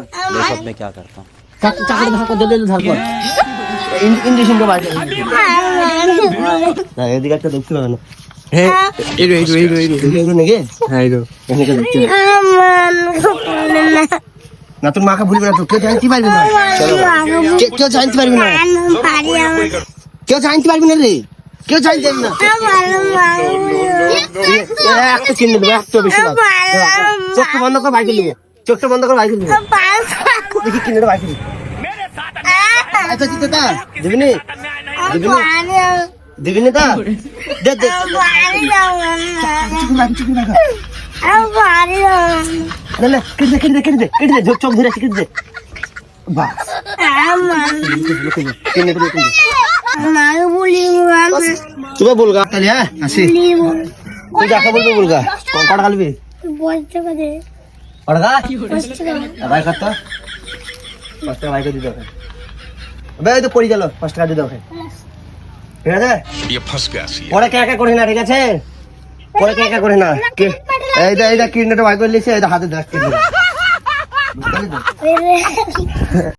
देखो अब मैं क्या करता हूँ। চাকরি ধাক্কা দিলে ধাক্কা ইঞ্জেকশন কে বাইরে না এদিকে একটা দেখতে পাবে না হ্যাঁ এইরো নাকি হ্যাঁ এইরো এদিকে দেখতে না তোর মাকে ভুলবে না তো কেউ জানতে পারবে না কেউ জানতে পারবে না কেউ জানতে পারবে না রে কেউ জানতে পারবে না একটা চিহ্ন দেবো একটা বেশি না চোখটা বন্ধ করে বাইকে নিবে চোখটা বন্ধ করে বাইকে নিবে দেখি কিনে বাইকে নিবে আচ্ছা চিন্তা দিবিনি দিবিনি তা দে দে না কেটে দে চোখ ধরে কেটে দে বাস তুই বলগা তাহলে হ্যাঁ আসি তুই যাকে বলবি বলগা কটা খালবি ভাই কত 5 টাকা ভাই করে দিতে হবে ভাই তো পড়ে গেল 5 টাকা দিয়ে দাও ঠিক আছে পরে একা করে না ঠিক আছে পরে একা করে না এই কিডনিটা ভাই করে লিখছে এই হাতে 10 কিলো